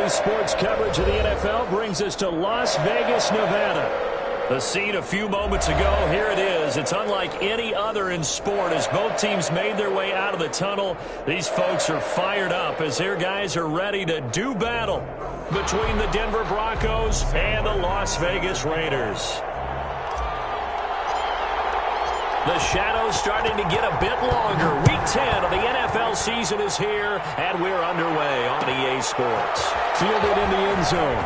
Daily sports coverage of the NFL brings us to Las Vegas, Nevada. The scene a few moments ago, here it is. It's unlike any other in sport as both teams made their way out of the tunnel. These folks are fired up as their guys are ready to do battle between the Denver Broncos and the Las Vegas Raiders. The shadow's starting to get a bit longer. Week 10 of the NFL season is here, and we're underway on EA Sports. Fielded in the end zone.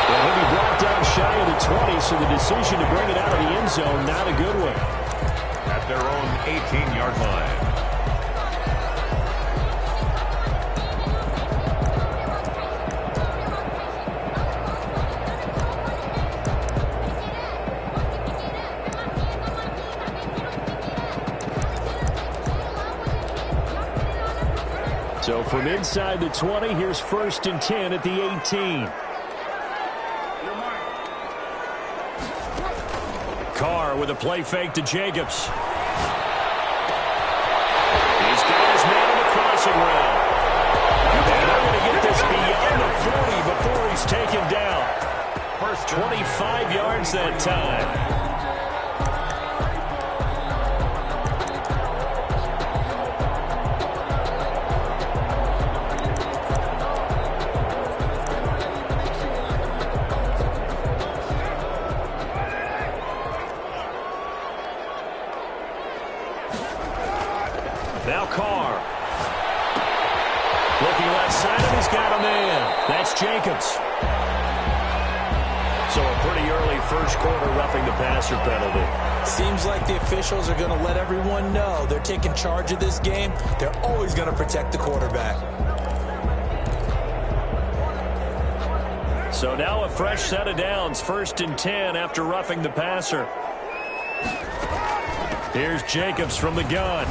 Well, he'll be brought down shy of the 20, so the decision to bring it out of the end zone, not a good one. At their own 18-yard line. So from inside the 20, here's 1st and 10 at the 18. Carr with a play fake to Jacobs. He's got his man in the crossing route. And they're going to get this beyond the 40 before he's taken down. First 25 yards that time. Now Carr. Looking left side, and he's got a man. That's Jacobs. So a pretty early first quarter roughing the passer penalty. Seems like the officials are going to let everyone know they're taking charge of this game. They're always going to protect the quarterback. So now a fresh set of downs. 1st and 10 after roughing the passer. Here's Jacobs from the gun.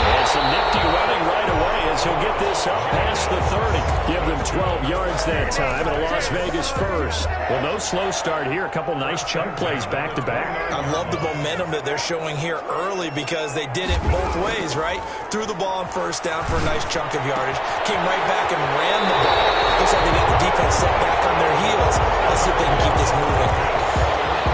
And some nifty running right away as he'll get this up past the 30. Give them 12 yards that time, and a Las Vegas first. Well, no slow start here. A couple nice chunk plays back-to-back. I love the momentum that they're showing here early because they did it both ways, right? Threw the ball on 1st down for a nice chunk of yardage. Came right back and ran the ball. Looks like they got the defense set back on their heels. Let's see if they can keep this moving.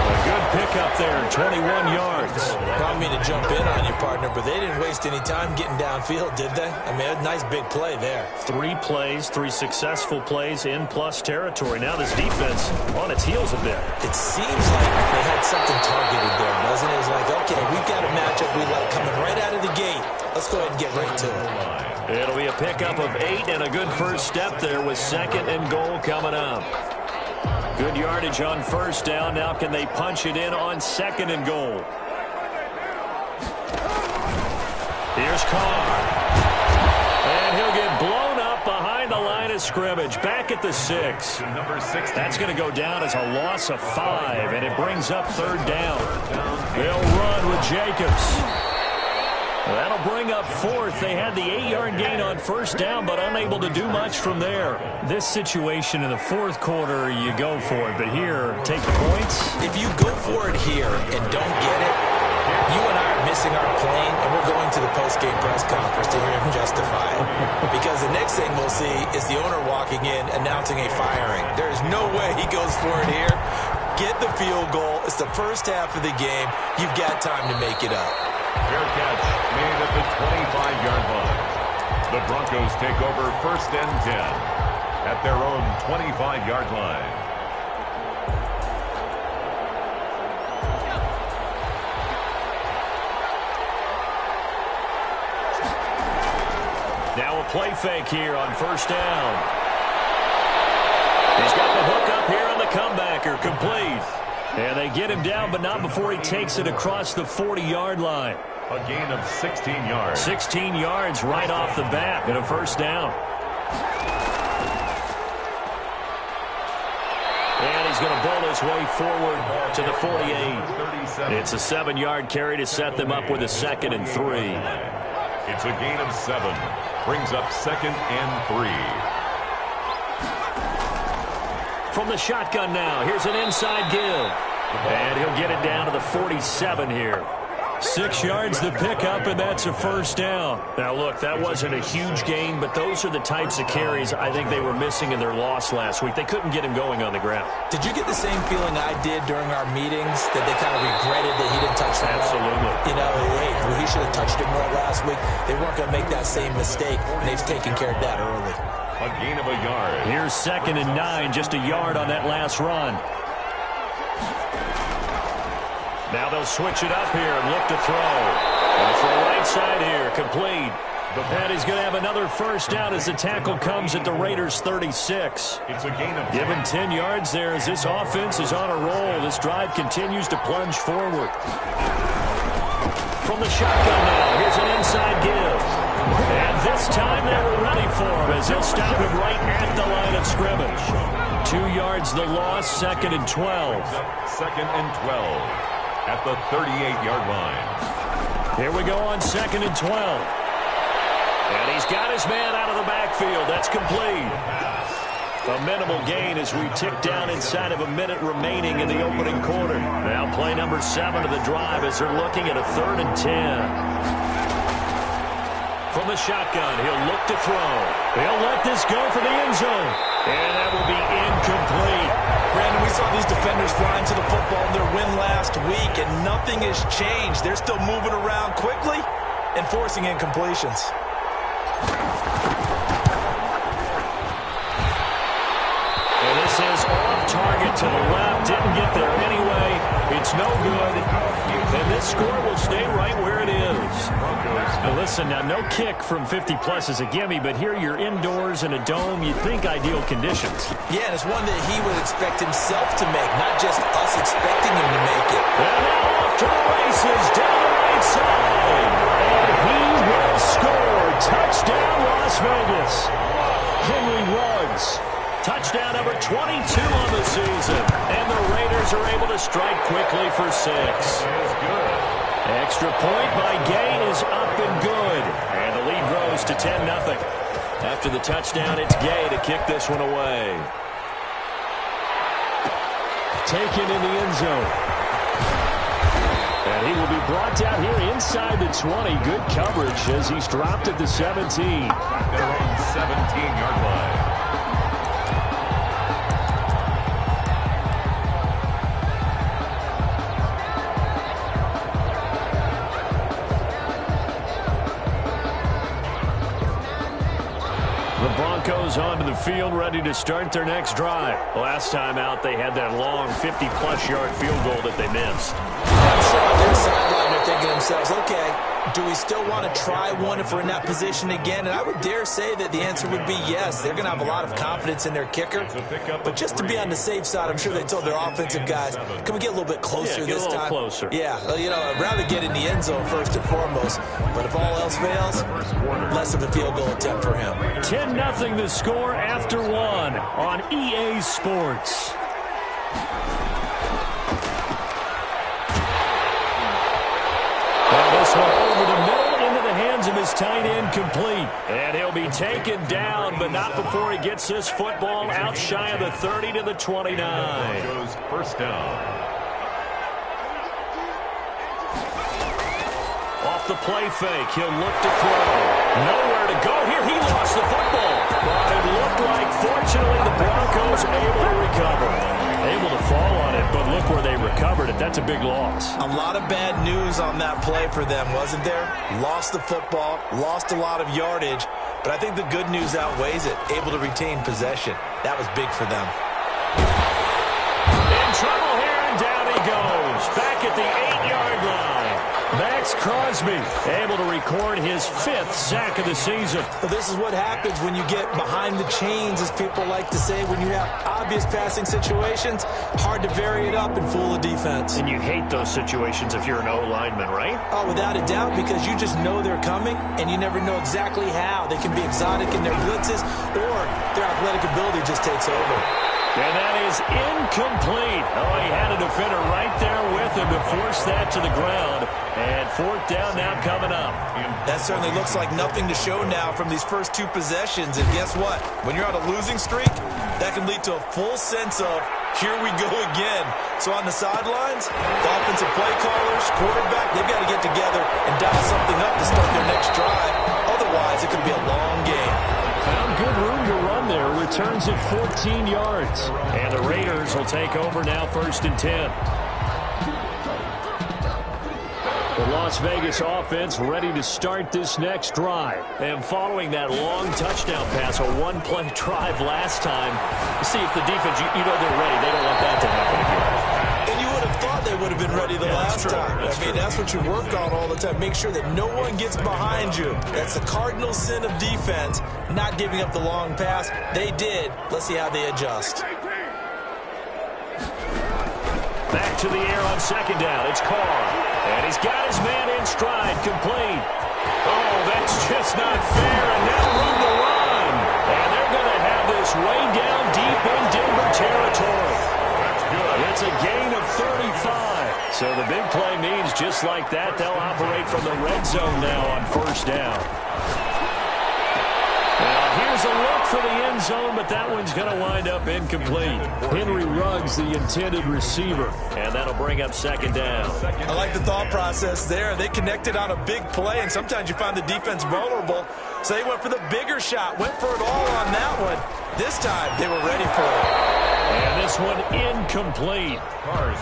A good pickup there, 21 yards. I don't mean to jump in on you, partner, but they didn't waste any time getting downfield, did they? I mean, a nice big play there. 3 plays, 3 successful plays in plus territory. Now this defense on its heels a bit. It seems like they had something targeted there, doesn't it? It's like, okay, we've got a matchup we like coming right out of the gate. Let's go ahead and get right to it. It'll be a pickup of 8 and a good first step there with 2nd and goal coming up. Good yardage on 1st down. Now can they punch it in on 2nd and goal? Here's Carr. And he'll get blown up behind the line of scrimmage. Back at the 6. That's going to go down as a loss of 5, and it brings up 3rd down. They'll run with Jacobs. That'll bring up 4th. They had the 8-yard gain on 1st down, but unable to do much from there. This situation in the 4th quarter, you go for it. But here, take the points. If you go for it here and don't get it, you and I are missing our plane, and we're going to the post-game press conference to hear him justify it. Because the next thing we'll see is the owner walking in announcing a firing. There's no way he goes for it here. Get the field goal. It's the first half of the game. You've got time to make it up. Fair catch made at the 25-yard line. The Broncos take over 1st and 10 at their own 25-yard line. Now a play fake here on 1st down. He's got the hook up here on the comebacker, complete. And they get him down, but not before he takes it across the 40-yard line. A gain of 16 yards. 16 yards right off the bat and a 1st down. And he's going to bowl his way forward to the 48. It's a 7-yard carry to set them up with a 2nd and 3. It's a gain of 7. Brings up 2nd and 3. From the shotgun now, here's an inside give. And he'll get it down to the 47 here. 6 yards the pickup, and that's a first down. Now, look, that wasn't a huge gain, but those are the types of carries I think they were missing in their loss last week. They couldn't get him going on the ground. Did you get the same feeling I did during our meetings, that they kind of regretted that he didn't touch the ball? Absolutely. You know, hey, he should have touched it more last week. They weren't going to make that same mistake, and they've taken care of that early. A gain of a yard. Here's 2nd and 9, just a yard on that last run. Now they'll switch it up here and look to throw. Off the right side here, complete. And he's going to have another first down as the tackle comes at the Raiders' 36. It's a gain of 10. Given 10 yards there as this offense is on a roll. This drive continues to plunge forward. From the shotgun now, here's an inside give. And this time they were ready for him as they'll stop him right at the line of scrimmage. 2 yards the loss, 2nd and 12. 2nd and 12 at the 38-yard line. Here we go on 2nd and 12. And he's got his man out of the backfield. That's complete. A minimal gain as we tick down inside of a minute remaining in the opening quarter. Now play number 7 of the drive as they're looking at a 3rd and 10. From the shotgun, he'll look to throw. He'll let this go for the end zone. And that will be incomplete. Brandon, we saw these defenders flying to the football in their win last week, and nothing has changed. They're still moving around quickly and forcing incompletions. And this is off target to the left. Didn't get there anyway. It's no good. And this score will stay right where it is. Now listen, now no kick from 50-plus is a gimme, but here you're indoors in a dome. You'd think ideal conditions. Yeah, and it's one that he would expect himself to make, not just us expecting him to make it. And now off to the races, down the right side. And he will score. Touchdown, Las Vegas. Henry Ruggs. Touchdown number 22 on the season. And the Raiders are able to strike quickly for 6. Extra point by Gay is up and good. And the lead grows to 10-0. After the touchdown, it's Gay to kick this one away. Taken in the end zone. And he will be brought down here inside the 20. Good coverage as he's dropped at the 17. Their own 17-yard line. Broncos onto the field, ready to start their next drive. Last time out, they had that long 50-plus yard field goal that they missed. I'm sure on their sideline they're thinking to themselves, okay, do we still want to try one if we're in that position again? And I would dare say that the answer would be yes. They're going to have a lot of confidence in their kicker. But just to be on the safe side, I'm sure they told their offensive guys, can we get a little bit closer this time? Closer. Yeah, you know, I'd rather get in the end zone first and foremost. But if all else fails, less of a field goal attempt for him. 10-0 the score after 1 on EA Sports. This one over the middle into the hands of his tight end, complete. And he'll be taken down, but not before he gets this football out shy of the 30 to the 29. Goes first down. Off the play fake, he'll look to throw. Nowhere to go here. He lost the football. But it looked like, fortunately, the Broncos able to recover. Able to fall on it, but look where they recovered it. That's a big loss. A lot of bad news on that play for them, wasn't there? Lost the football, lost a lot of yardage, but I think the good news outweighs it. Able to retain possession. That was big for them. In trouble here, and down he goes. Back at the 8-yard line. Max Crosby able to record his 5th sack of the season. Well, this is what happens when you get behind the chains, as people like to say. When you have obvious passing situations, hard to vary it up and fool a defense. And you hate those situations if you're an O-lineman, right? Oh, without a doubt, because you just know they're coming, and you never know exactly how. They can be exotic in their blitzes, or their athletic ability just takes over. And that is incomplete. Oh, he had a defender right there with him to force that to the ground. And 4th down now coming up. That certainly looks like nothing to show now from these first 2 possessions. And guess what? When you're on a losing streak, that can lead to a full sense of Here we go again. So on the sidelines, the offensive play callers, quarterback, they've got to get together and dial something up to start their next drive. Otherwise, it could be a long game. Found good room to run there. Returns at 14 yards. And the Raiders will take over now, 1st and 10. The Las Vegas offense ready to start this next drive. And following that long touchdown pass, a one-play drive last time, see if the defense, you know they're ready. They don't want that to happen again. And you would have thought they would have been ready the last time. That's what you work on all the time. Make sure that no one gets behind you. That's the cardinal sin of defense, not giving up the long pass. They did. Let's see how they adjust. Back to the air on 2nd down. It's Carr. And he's got his man in stride, complete. Oh, that's just not fair, and now room to run. And they're going to have this way down deep in Denver territory. That's good. It's a gain of 35. So the big play means just like that, they'll operate from the red zone now on 1st down. Now, here's a look for the end zone, but that one's going to wind up incomplete. Henry Ruggs, the intended receiver, and that'll bring up 2nd down. I like the thought process there. They connected on a big play, and sometimes you find the defense vulnerable, so they went for the bigger shot, went for it all on that one. This time, they were ready for it. And this one incomplete.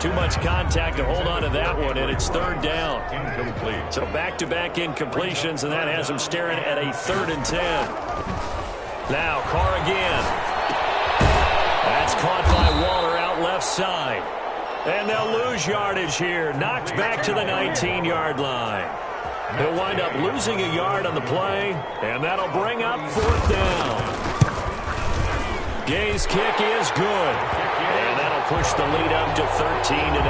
Too much contact to hold on to that one, and it's 3rd down. Incomplete. So back-to-back incompletions, and that has them staring at a 3rd and 10. Now, Carr again. That's caught by Waller out left side. And they'll lose yardage here. Knocked back to the 19-yard line. He'll wind up losing a yard on the play, and that'll bring up 4th down. Gay's kick is good. And that'll push the lead up to 13-0.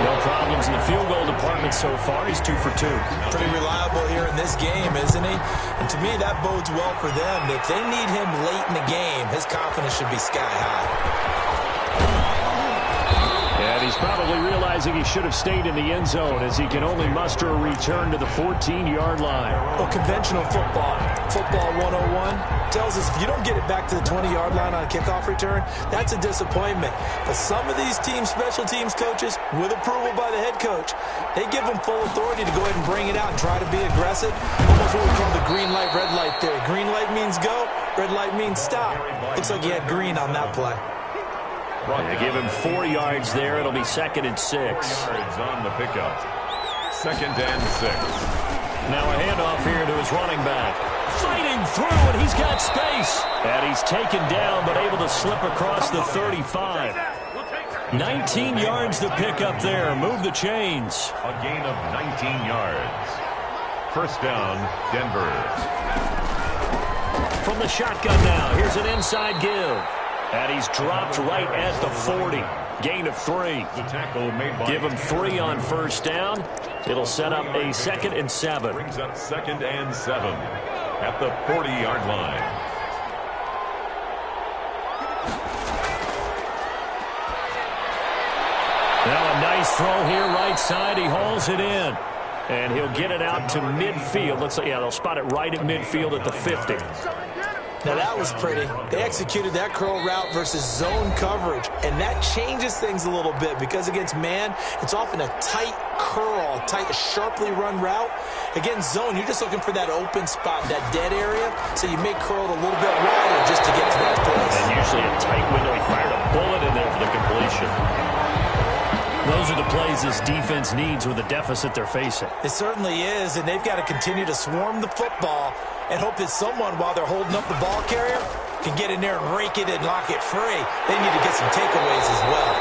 No problems in the field goal department so far. He's 2 for 2. Pretty reliable here in this game, isn't he? And to me, that bodes well for them. If they need him late in the game, his confidence should be sky high. And he's probably realizing he should have stayed in the end zone as he can only muster a return to the 14-yard line. Well, conventional football 101, tells us if you don't get it back to the 20-yard line on a kickoff return, that's a disappointment. But some of these team special teams coaches, with approval by the head coach, they give them full authority to go ahead and bring it out and try to be aggressive. Almost what we call the green light, red light theory. Green light means go, red light means stop. Looks like he had green on that play. They give him 4 yards there. It'll be 2nd and 6. Yards on the pickup. 2nd and 6. Now a handoff here to his running back. Fighting through, and he's got space. And he's taken down, but able to slip across the 35. 19 yards to pick up there. Move the chains. A gain of 19 yards. 1st down, Denver. From the shotgun now, here's an inside give. And he's dropped right at the 40. Gain of 3. The tackle made by Give him 3 on 1st down. It'll set up a 2nd and 7. Brings up 2nd and 7 at the 40-yard line. Now a nice throw here right side. He hauls it in. And he'll get it out to midfield. Looks like, yeah, they'll spot it right at midfield at the 50. Now that was pretty. They executed that curl route versus zone coverage, and that changes things a little bit because against man, it's often a tight curl, tight, sharply run route. Against zone, you're just looking for that open spot, that dead area, so you may curl it a little bit wider just to get to that place. And usually a tight window. He fired a bullet in there for the completion. Those are the plays this defense needs with the deficit they're facing. It certainly is, and they've got to continue to swarm the football and hope that someone, while they're holding up the ball carrier, can get in there and rake it and lock it free. They need to get some takeaways as well.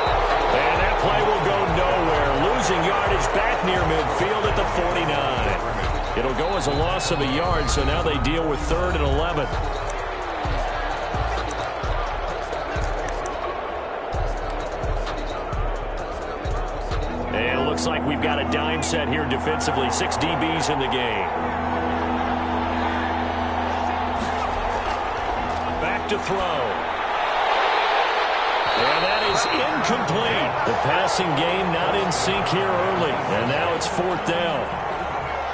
And that play will go nowhere. Losing yardage back near midfield at the 49. It'll go as a loss of a yard, so now they deal with 3rd and 11. And it looks like we've got a dime set here defensively. 6 DBs in the game. Back to throw. And that is incomplete. The passing game not in sync here early. And now it's 4th down.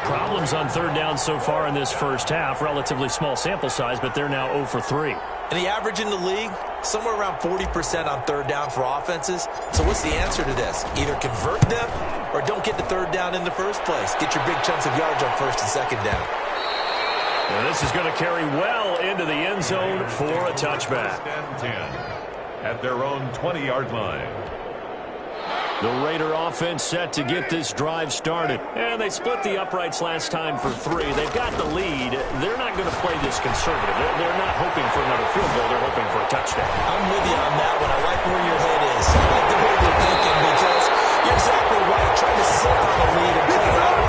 Problems on third down so far in this first half. Relatively small sample size, but they're now 0 for 3. And the average in the league, somewhere around 40% on third down for offenses. So what's the answer to this? Either convert them or don't get the third down in the first place. Get your big chunks of yards on first and second down. And this is going to carry well into the end zone for a touchback. First and 10 at their own 20-yard line. The Raider offense set to get this drive started. And they split the uprights last time for 3. They've got the lead. They're not going to play this conservative. They're not hoping for another field goal. They're hoping for a touchdown. I'm with you on that one. I like where your head is. I like the way you're thinking because you're exactly right. Trying to sit on the lead and play it out.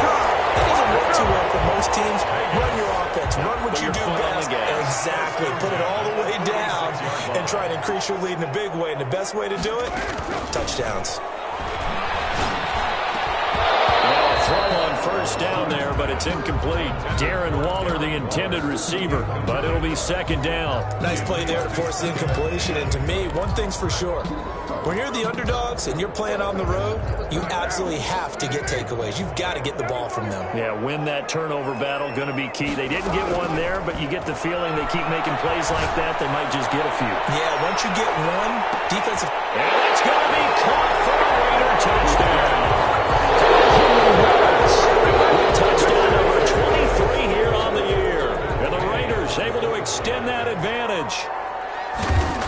That doesn't work too well for most teams. Run your offense. Run what you do best. Exactly. Put it all the way down and try and increase your lead in a big way. And the best way to do it? Touchdowns. Throw on first down there, but it's incomplete. Darren Waller, the intended receiver, but it'll be second down. Nice play there to force the incompletion. And to me, one thing's for sure. When you're the underdogs and you're playing on the road, you absolutely have to get takeaways. You've got to get the ball from them. Yeah, win that turnover battle, going to be key. They didn't get one there, but you get the feeling they keep making plays like that, they might just get a few. Yeah, once you get one, defensive... And it's going to be caught for a Raider touchdown. Touchdown number 23 here on the year. And the Raiders able to extend that advantage.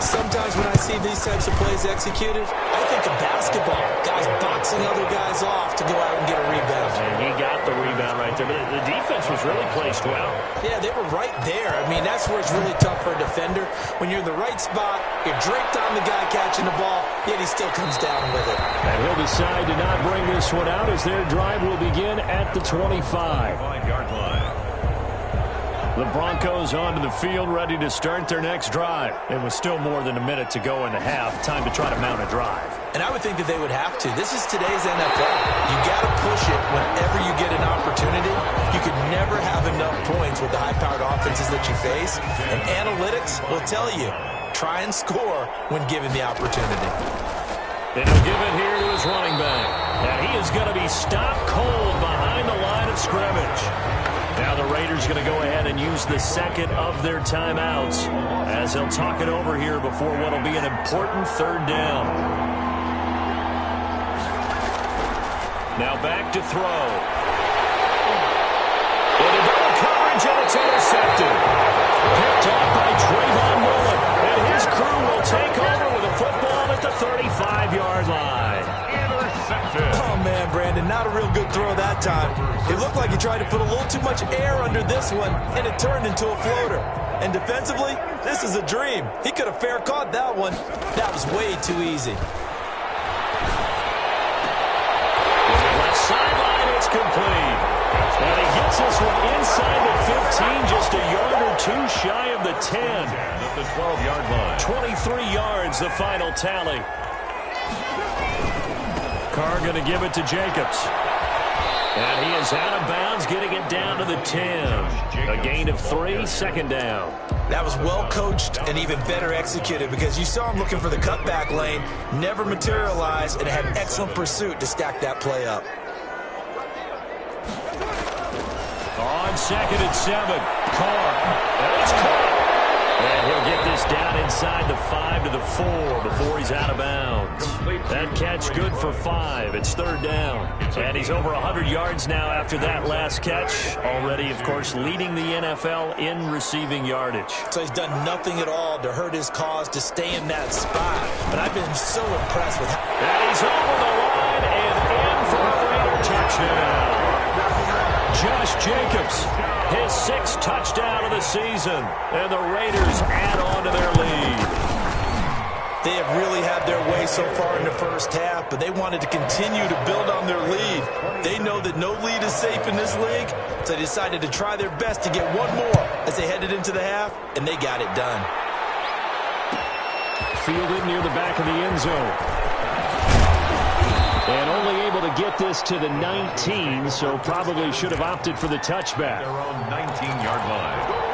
Sometimes when I see these types of plays executed, I think of basketball. Guys boxing other guys off to go out and get a rebound. And he got the rebound right there. But the defense was really placed well. Yeah, they were right there. I mean, that's where it's really tough for a defender. When you're in the right spot, you're draped on the guy catching the ball, yet he still comes down with it. And he'll decide to not bring this one out as their drive will begin at the 25-yard line. The Broncos onto the field, ready to start their next drive. And with still more than a minute to go in the half, time to try to mount a drive. And I would think that they would have to. This is today's NFL. You got to push it whenever you get an opportunity. You could never have enough points with the high-powered offenses that you face. And analytics will tell you, try and score when given the opportunity. And he'll give it here to his running back. And he is going to be stopped cold behind the line of scrimmage. Now the Raiders going to go ahead and use the second of their timeouts as they'll talk it over here before what will be an important third down. Now back to throw. Into double coverage, and it's intercepted. Picked off by Trayvon Mullen. And his crew will take over with a football at the 35-yard line. Oh, man, Brandon, not a real good throw that time. It looked like he tried to put a little too much air under this one, and it turned into a floater. And defensively, this is a dream. He could have fair caught that one. That was way too easy. Left sideline, it's complete. And he gets this one inside the 15, just a yard or two shy of the 10. At the 12-yard line. 23 yards, the final tally. Carr going to give it to Jacobs. And he is out of bounds, getting it down to the 10. A gain of 3, second down. That was well coached and even better executed because you saw him looking for the cutback lane, never materialized, and had excellent pursuit to stack that play up. On second and 7, Carr. And it's caught. And he'll get this down inside the 5 to the 4 before he's out of bounds. That catch good for 5. It's third down. And he's over 100 yards now after that last catch. Already, of course, leading the NFL in receiving yardage. So he's done nothing at all to hurt his cause to stay in that spot. But I've been so impressed with how... And he's over the line and in for a Raider touchdown. Josh Jacobs, his 6th touchdown of the season, and the Raiders add on to their lead. They have really had their way so far in the first half, but they wanted to continue to build on their lead. They know that no lead is safe in this league, so they decided to try their best to get one more as they headed into the half, and they got it done. Fielded near the back of the end zone. And only able to get this to the 19, so probably should have opted for the touchback. Their own 19-yard line.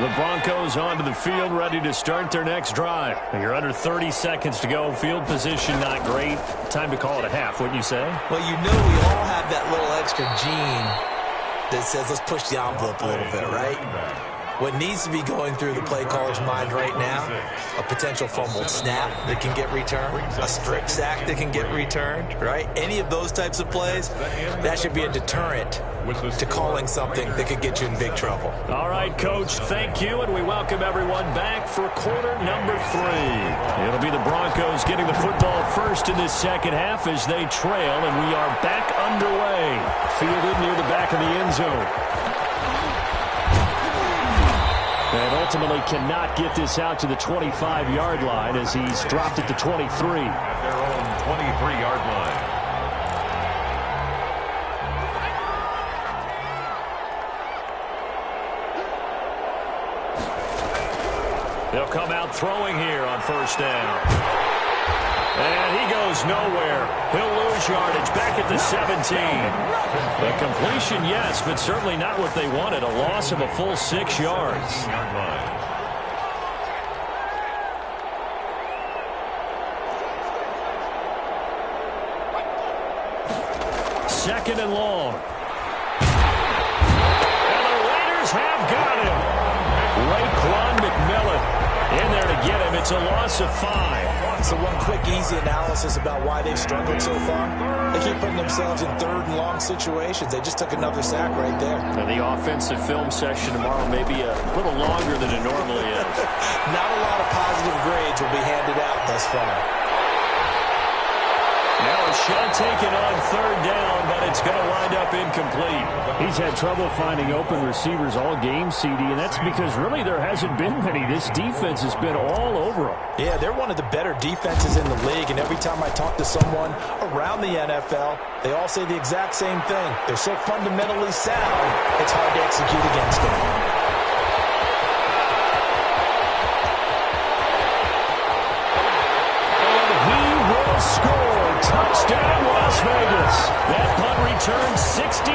The Broncos onto the field, ready to start their next drive. You're under 30 seconds to go. Field position not great. Time to call it a half, wouldn't you say? Well, you know we all have that little extra gene that says let's push the envelope a little bit, right? What needs to be going through the play caller's mind right now, a potential fumbled snap that can get returned, a strip sack that can get returned, right? Any of those types of plays, that should be a deterrent to calling something that could get you in big trouble. All right, Coach, thank you, and we welcome everyone back for quarter number 3. It'll be the Broncos getting the football first in this second half as they trail, and we are back underway. Fielded near the back of the end zone. And ultimately cannot get this out to the 25-yard line as he's dropped at the 23. At their own 23-yard line. They'll come out throwing here on first down. And he goes nowhere. He'll lose yardage back at the 17. A completion, yes, but certainly not what they wanted. A loss of a full 6 yards. Second and long. And the Raiders have got him. Raekwon McMillan in there to get him. It's a loss of 5. So one quick, easy analysis about why they've struggled so far. They keep putting themselves in third and long situations. They just took another sack right there. And the offensive film session tomorrow may be a little longer than it normally is. Not a lot of positive grades will be handed out thus far. Now a shot taken on third down, but it's going to wind up incomplete. He's had trouble finding open receivers all game, CD, and that's because really there hasn't been many. This defense has been all over them. Yeah, they're one of the better defenses in the league, and every time I talk to someone around the NFL, they all say the exact same thing. They're so fundamentally sound, it's hard to execute against them. Score. Touchdown, Las Vegas. That punt returned 69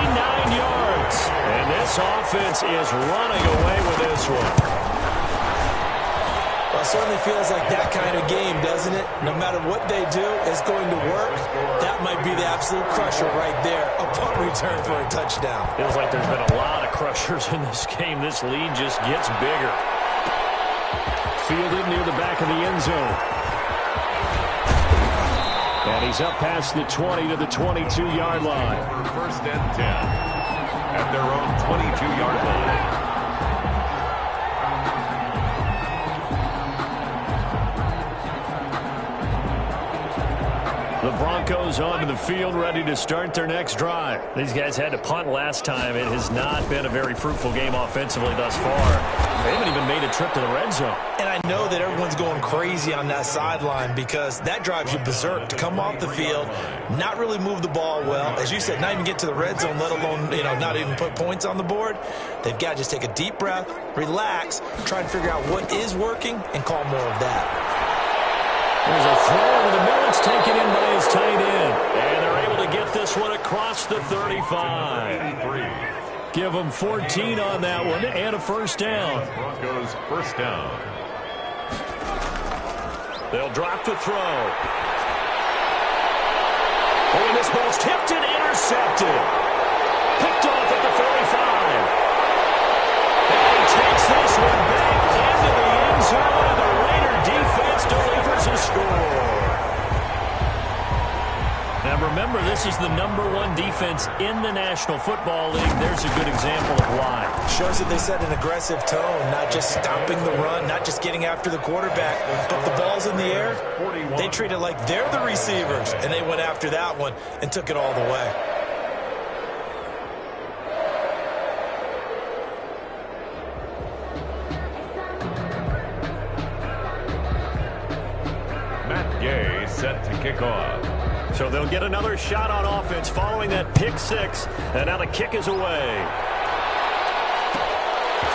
yards. And this offense is running away with this one. Well, it certainly feels like that kind of game, doesn't it? No matter what they do, it's going to work. That might be the absolute crusher right there. A punt return for a touchdown. Feels like there's been a lot of crushers in this game. This lead just gets bigger. Fielded near the back of the end zone. And he's up past the 20 to the 22-yard line. First and 10 at their own 22-yard line. The Broncos onto the field, ready to start their next drive. These guys had to punt last time. It has not been a very fruitful game offensively thus far. They haven't even made a trip to the red zone. And I know that everyone's going crazy on that sideline because that drives you berserk to come off the field, not really move the ball well. As you said, not even get to the red zone, let alone, not even put points on the board. They've got to just take a deep breath, relax, try and figure out what is working, and call more of that. There's a throw over the middle. It's taken in by his tight end. And they're able to get this one across the 35. Give them 14 on that one and a first down. Broncos first down. They'll drop the throw. Oh, and this ball's tipped and intercepted. Picked off at the 45. And he takes this one back into the end zone. The Raider defense delivers a score. Now remember, this is the #1 defense in the National Football League. There's a good example of why. Shows that they set an aggressive tone, not just stopping the run, not just getting after the quarterback, but the ball's in the air. They treat it like they're the receivers, and they went after that one and took it all the way. Set to kick off. So they'll get another shot on offense following that pick six. And now the kick is away.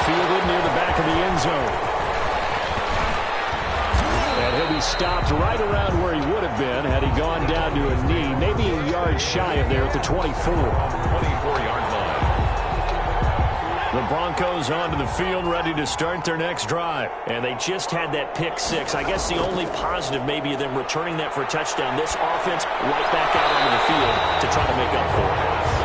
Fielded near the back of the end zone. And he'll be stopped right around where he would have been had he gone down to a knee. Maybe a yard shy of there at the 24. 24-yard line. The Broncos onto the field, ready to start their next drive. And they just had that pick six. I guess the only positive maybe of them returning that for a touchdown. This offense right back out onto the field to try to make up for it.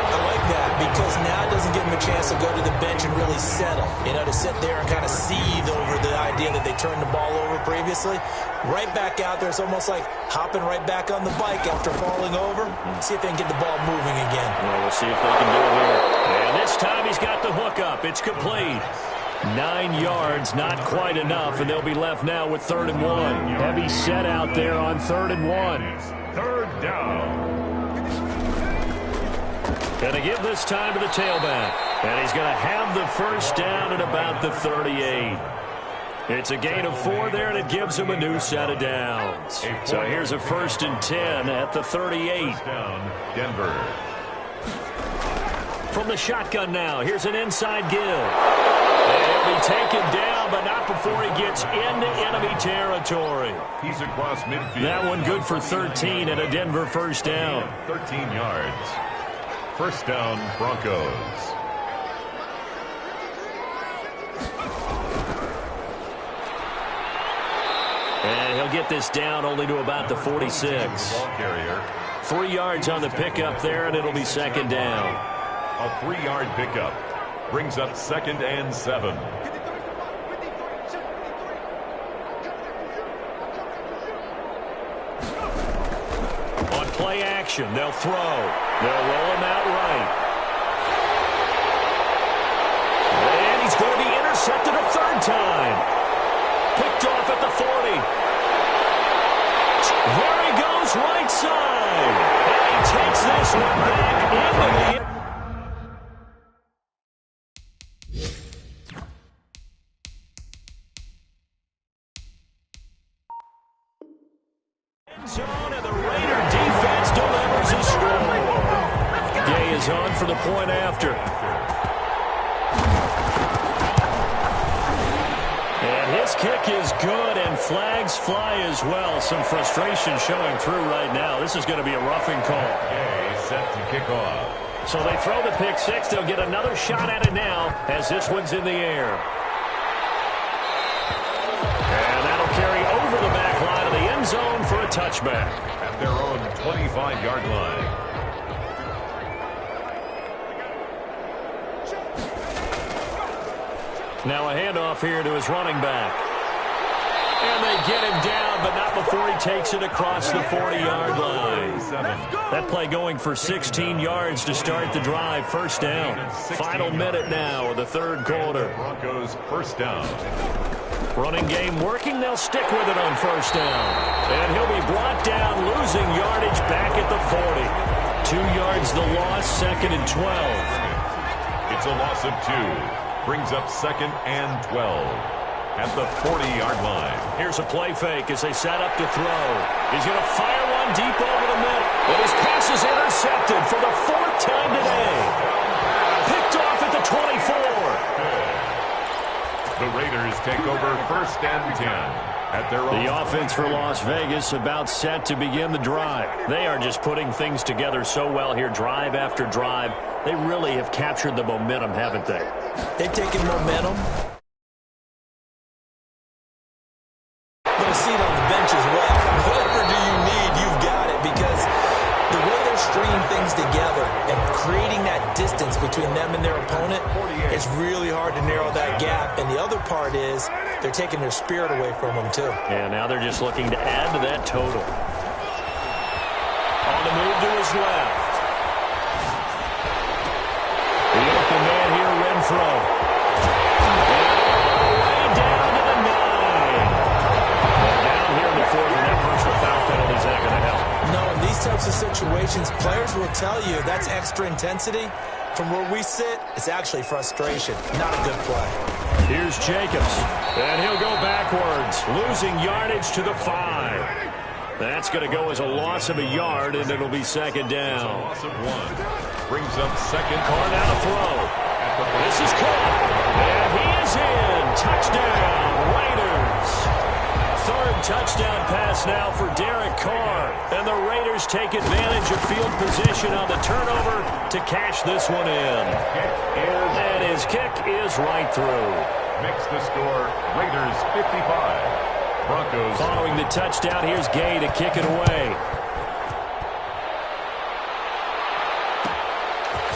I like that because now it doesn't give them a chance to go to the bench and really settle. You know, to sit there and kind of seethe over the idea that they turned the ball over previously. Right back out there, it's almost like hopping right back on the bike after falling over. See if they can get the ball moving again. Well, we'll see if they can do it here. And this time he's got the hook up. It's complete. 9 yards, not quite enough, and they'll be left now with 3rd and 1. Heavy set out there on 3rd and 1. 3rd down. Gonna give this time to the tailback. And he's gonna have the first down at about the 38. It's a gain of 4 there, and it gives him a new set of downs. So here's a 1st and 10 at the 38. Down, Denver. From the shotgun now, here's an inside give. And he'll be taken down, but not before he gets into enemy territory. He's across midfield. That one good for 13 and a Denver first down. 13 yards. First down, Broncos. And he'll get this down only to about the 46. Ball carrier. 3 yards on the pickup there, and it'll be 2nd down. A 3-yard pickup brings up 2nd and 7. On play action, they'll throw. They'll roll him out right. And he's going to be intercepted a 3rd time. Picked off at the 40. There he goes, right side. And he takes this one back into the end zone, and the Raider defense delivers a score. Gay is on for the point after. And his kick is good, and flags fly as well. Some frustration showing through right now. This is going to be a roughing call. Gay set to kick off. So they throw the pick six. They'll get another shot at it now as this one's in the air. And that'll carry over the back line of the end zone for a touchback. At their own 25-yard line. Now a handoff here to his running back. And they get him down, but not before he takes it across the 40-yard line. That play going for 16 yards to start the drive. First down. Final minute now of the 3rd quarter. Broncos first down. Running game working. They'll stick with it on first down. And he'll be brought down, losing yardage back at the 40. 2 yards the loss, 2nd and 12. It's a loss of 2. Brings up 2nd and 12 at the 40-yard line. Here's a play fake as they set up to throw. He's going to fire one deep over the middle. But his pass is intercepted for the 4th time today. Picked off at the 24. The Raiders take over 1st and 10 at their own. The offense for Las Vegas about set to begin the drive. They are just putting things together so well here, drive after drive. They really have captured the momentum, haven't they? They've taken momentum. But a seat on the bench as well. Whatever do you need, you've got it. Because the way they're stringing things together and creating that distance between them and their opponent, it's really hard to narrow that gap. And the other part is they're taking their spirit away from them, too. And now they're just looking to add to that total. On the move to his left. The open man here, Renfro. Way down to the 9. And down here in the 4th, and that personal foul penalty is not going to help. No, in these types of situations, players will tell you that's extra intensity. From where we sit, it's actually frustration. Not a good play. Here's Jacobs. And he'll go backwards, losing yardage to the 5. That's going to go as a loss of a yard, and it'll be 2nd down. Loss of 1. Brings up 2nd. Carr now to throw. This is caught. And he is in. Touchdown, Raiders. 3rd touchdown pass now for Derek Carr. And the Raiders take advantage of field position on the turnover to cash this one in. And his kick is right through. Makes the score Raiders 55. Broncos. Following the touchdown, here's Gay to kick it away.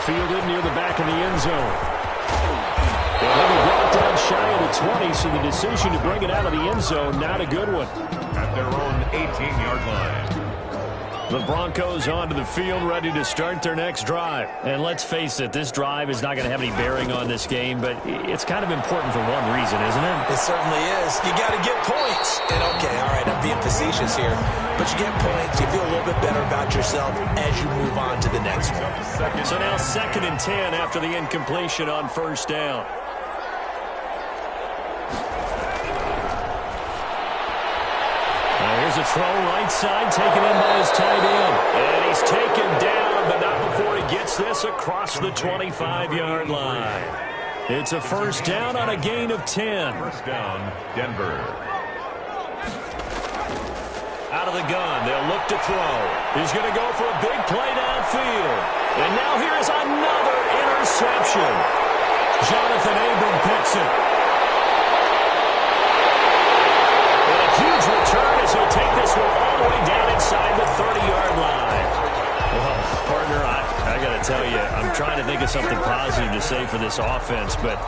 Fielded near the back of the end zone. He'll be brought down shy of the 20, so the decision to bring it out of the end zone, not a good one. At their own 18-yard line. The Broncos onto the field, ready to start their next drive. And let's face it, this drive is not going to have any bearing on this game, but it's kind of important for one reason, isn't it? It certainly is. You got to get points. And okay, all right, I'm being facetious here, but you get points, you feel a little bit better about yourself as you move on to the next one. So now 2nd and 10 after the incompletion on first down. Here's a throw right side, taken in by his tight end. And he's taken down, but not before he gets this across the 25-yard line. It's a first down on a gain of 10. First down, Denver. Out of the gun, they'll look to throw. He's going to go for a big play downfield. And now here's another interception. Jonathan Abram picks it. Huge return as he'll take this one all the way down inside the 30-yard line. Well, partner, I got to tell you, I'm trying to think of something positive to say for this offense, but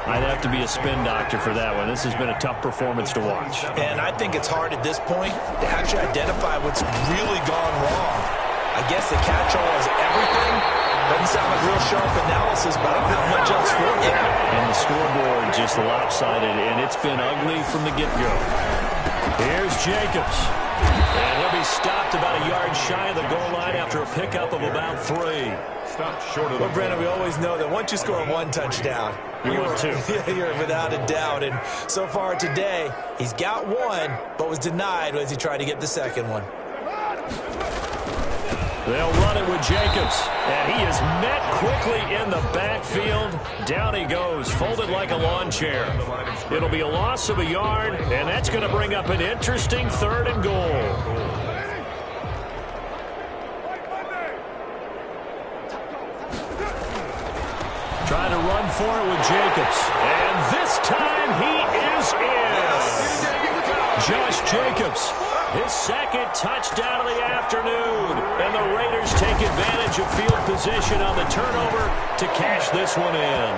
I'd have to be a spin doctor for that one. This has been a tough performance to watch. And I think it's hard at this point to actually identify what's really gone wrong. I guess the catch-all is everything. Doesn't sound like real sharp analysis, but I don't have much else for you. And the scoreboard just lopsided, and it's been ugly from the get-go. Here's Jacobs. And he'll be stopped about a yard shy of the goal line after a pickup of about 3. Stopped short of the Well, Brandon, we always know that once you score one touchdown, you want two. You're without a doubt. And so far today, he's got one, but was denied as he tried to get the second one. They'll run it with Jacobs. And he is met quickly in the backfield. Down he goes, folded like a lawn chair. It'll be a loss of a yard, and that's going to bring up an interesting 3rd and goal. Trying to run for it with Jacobs. And this time he is in. Josh Jacobs. His 2nd touchdown of the afternoon. And the Raiders take advantage of field position on the turnover to cash this one in.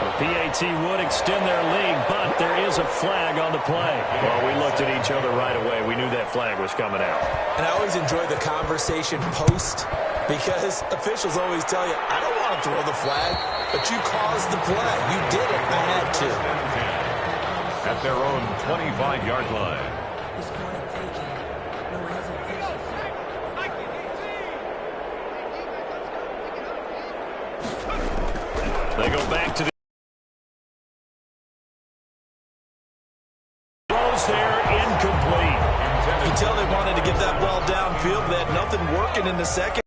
The PAT would extend their lead, but there is a flag on the play. Well, we looked at each other right away. We knew that flag was coming out. And I always enjoy the conversation post because officials always tell you, I don't want to throw the flag, but you caused the play. You did it. I had to. at their own 25-yard line. They go back to the throws there, incomplete. You can tell they wanted to get that ball downfield. They had nothing working in the second.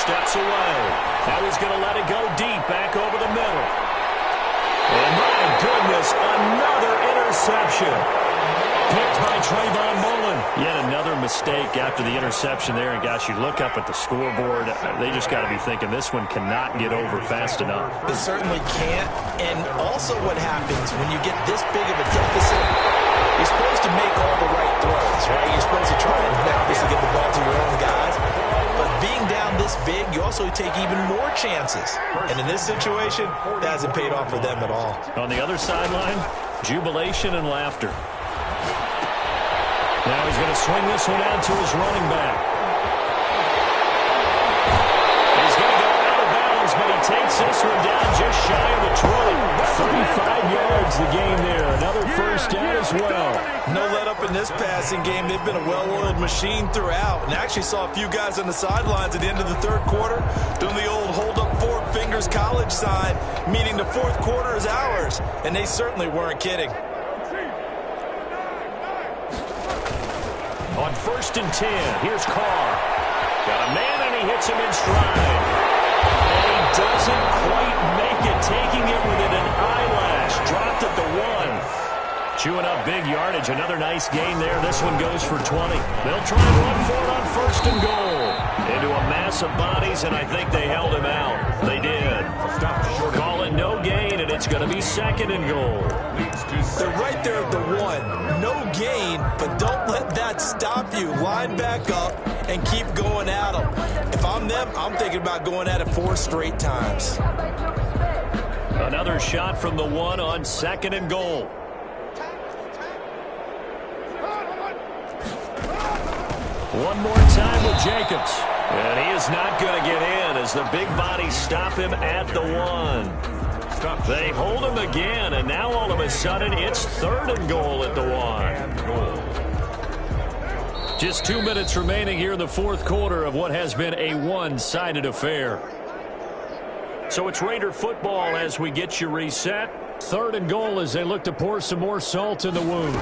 Steps away. Now he's going to let it go deep, back over the middle. And my goodness, another interception. Picked by Trayvon Mullen. Yet another mistake after the interception there. And gosh, you look up at the scoreboard, they just got to be thinking this one cannot get over fast enough. It certainly can't. And also what happens when you get this big of a deficit, you're supposed to make all the right throws, right? You're supposed to try and obviously get the ball to your own guys. But being down this big, you also take even more chances. And in this situation, that hasn't paid off for them at all. On the other sideline, jubilation and laughter. Now he's going to swing this one out to his running back. He's going to go out of bounds, but he takes this one down just shy of the 20. 35 yards the game there. Another first down as well. No let up in this passing game. They've been a well-oiled machine throughout. And actually saw a few guys on the sidelines at the end of the third quarter doing the old hold up four fingers college sign, meaning the fourth quarter is ours. And they certainly weren't kidding. On 1st and 10, here's Carr. Got a man, and he hits him in stride. And he doesn't quite make taking it within an eyelash. Dropped at the 1. Chewing up big yardage. Another nice gain there. This one goes for 20. They'll try and run for it on 1st and goal. Into a mass of bodies, and I think they held him out. They did. Call it no gain, and it's going to be 2nd and goal. They're right there at the 1. No gain, but don't let that stop you. Line back up and keep going at them. If I'm them, I'm thinking about going at it 4 straight times. Another shot from the 1 on 2nd and goal. One more time with Jacobs. And he is not going to get in as the big bodies stop him at the 1. They hold him again, and now all of a sudden it's 3rd and goal at the 1. Just 2 minutes remaining here in the 4th quarter of what has been a one-sided affair. So it's Raider football as we get you reset. 3rd and goal as they look to pour some more salt in the wound.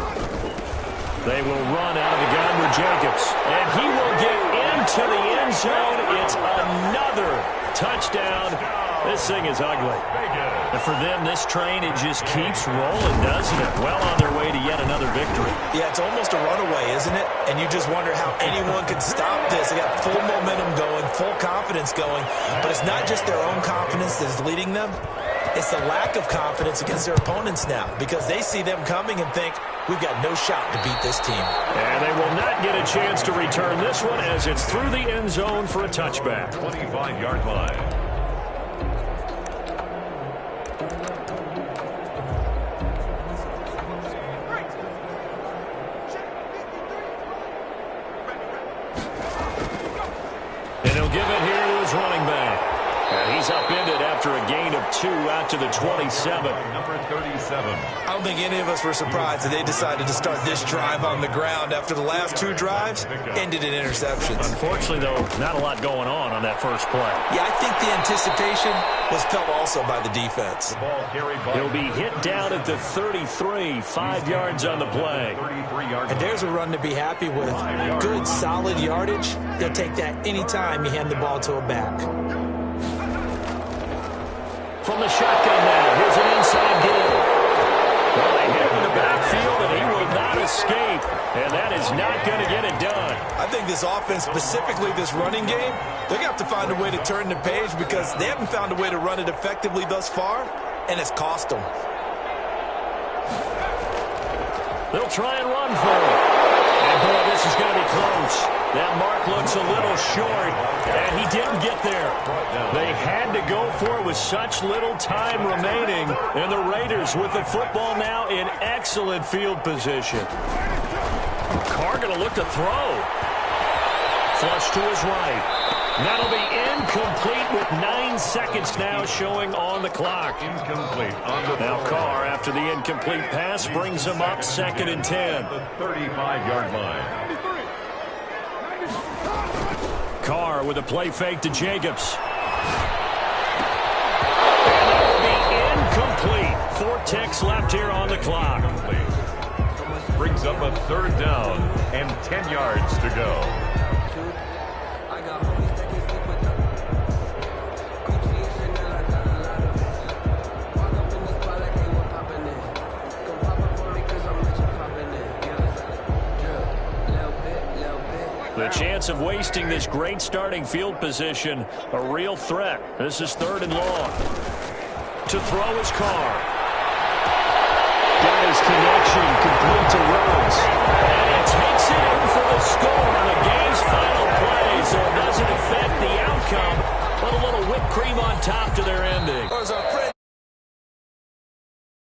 They will run out of the gun with Jacobs. And he will get into the end zone. It's another touchdown. This thing is ugly. And for them, this train, it just keeps rolling, doesn't it? Well on their way to yet another victory. Yeah, it's almost a runaway, isn't it? And you just wonder how anyone could stop this. They got full momentum going, full confidence going. But it's not just their own confidence that's leading them. It's the lack of confidence against their opponents now because they see them coming and think, we've got no shot to beat this team. And they will not get a chance to return this one as it's through the end zone for a touchback. 25-yard line. And he'll give it here to his running back. And he's upended after a gain of 2 out to the 27. Number 37. I don't think any of us were surprised that they decided to start this drive on the ground after the last 2 drives ended in interceptions. Unfortunately, though, not a lot going on that first play. Yeah, I think the anticipation was felt also by the defense. The ball carried by. He'll be hit down at the 33, 5 yards on the play. 33 yards. And there's a run to be happy with. Good, solid yardage. They'll take that anytime you hand the ball to a back. From the shotgun now, here's an inside deal. Well, they hit him in the backfield, and he will not escape. And that is not going to get it done. I think this offense, specifically this running game, they're going to have to find a way to turn the page because they haven't found a way to run it effectively thus far, and it's cost them. They'll try and run for it. And, boy, this is going to be close. That mark looks a little short, and he didn't get there. They had to go for it with such little time remaining, and the Raiders with the football now in excellent field position. Carr going to look to throw. Flush to his right. That'll be incomplete with 9 seconds now showing on the clock. Incomplete. Now Carr, after the incomplete pass, brings him up 2nd and 10. The 35-yard line. Carr with a play fake to Jacobs. And that will be incomplete. 4 ticks left here on the clock. Brings up a 3rd down and 10 yards to go. The chance of wasting this great starting field position, a real threat. This is 3rd and long. To throw is Carr. Got his connection, complete